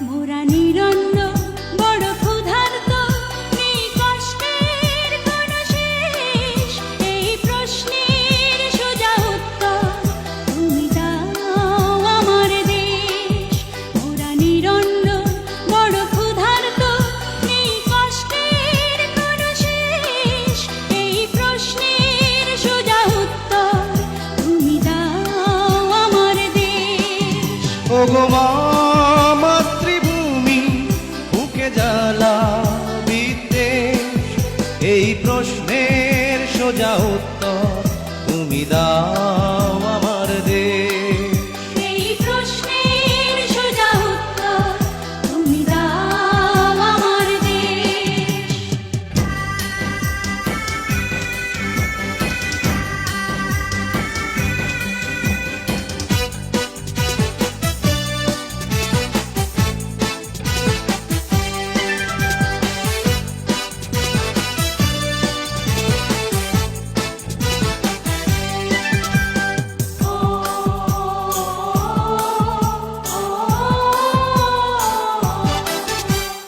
মোরা নিরন্ন বড় ক্ষুধার্ত, নেই কষ্টের কোনো শেষ। এই প্রশ্নের সোজা উত্তর তুমি দাও আমার দেশ। মোরা নিরন্ন বড় ক্ষুধার্ত, নেই কষ্টের কোনো শেষ। এই প্রশ্নের সোজা উত্তর তুমি দাও আমার দেশ। ওগো মা মাতৃভূমি, বুকে জ্বালা বিদ্বেষ, এই প্রশ্নের সোজা উত্তর তুমি দাও আমার দেশ। এই প্রশ্নের সোজা উত্তর তুমি দাও আমার দেশ।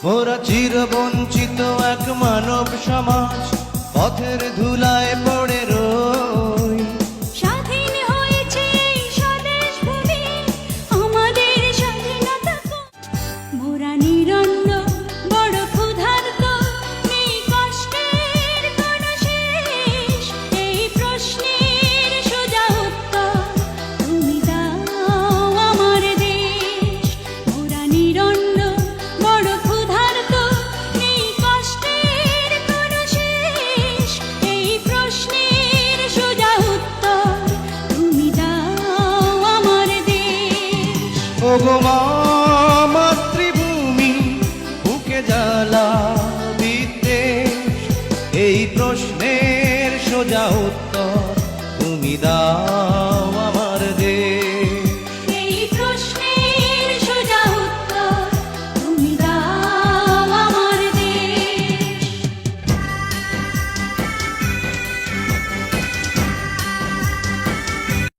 মোরা চিরবঞ্চিত এক মানব সমাজ, পথের ধুলায় পড়ে রই। স্বাধীন হয়েছে এই স্বদেশ ভূমি, আমাদের স্বাধীনতা কই? মোরা নিরন্ন বড় ক্ষুধার্ত, নেই কষ্টের কোনো শেষ। এই প্রশ্নের সোজা উত্তর তুমি দাও আমার দেশ। মোরা নিরন্ন বড় ক্ষুধার্ত, নেই কষ্টের কোনো শেষ। এই প্রশ্নের সোজা উত্তর তুমি দাও আমার দেশ। ওগো মা মাতৃভূমি, বুকে জ্বালা বিদ্বেষ, এই প্রশ্নের সোজা উত্তর তুমি দাও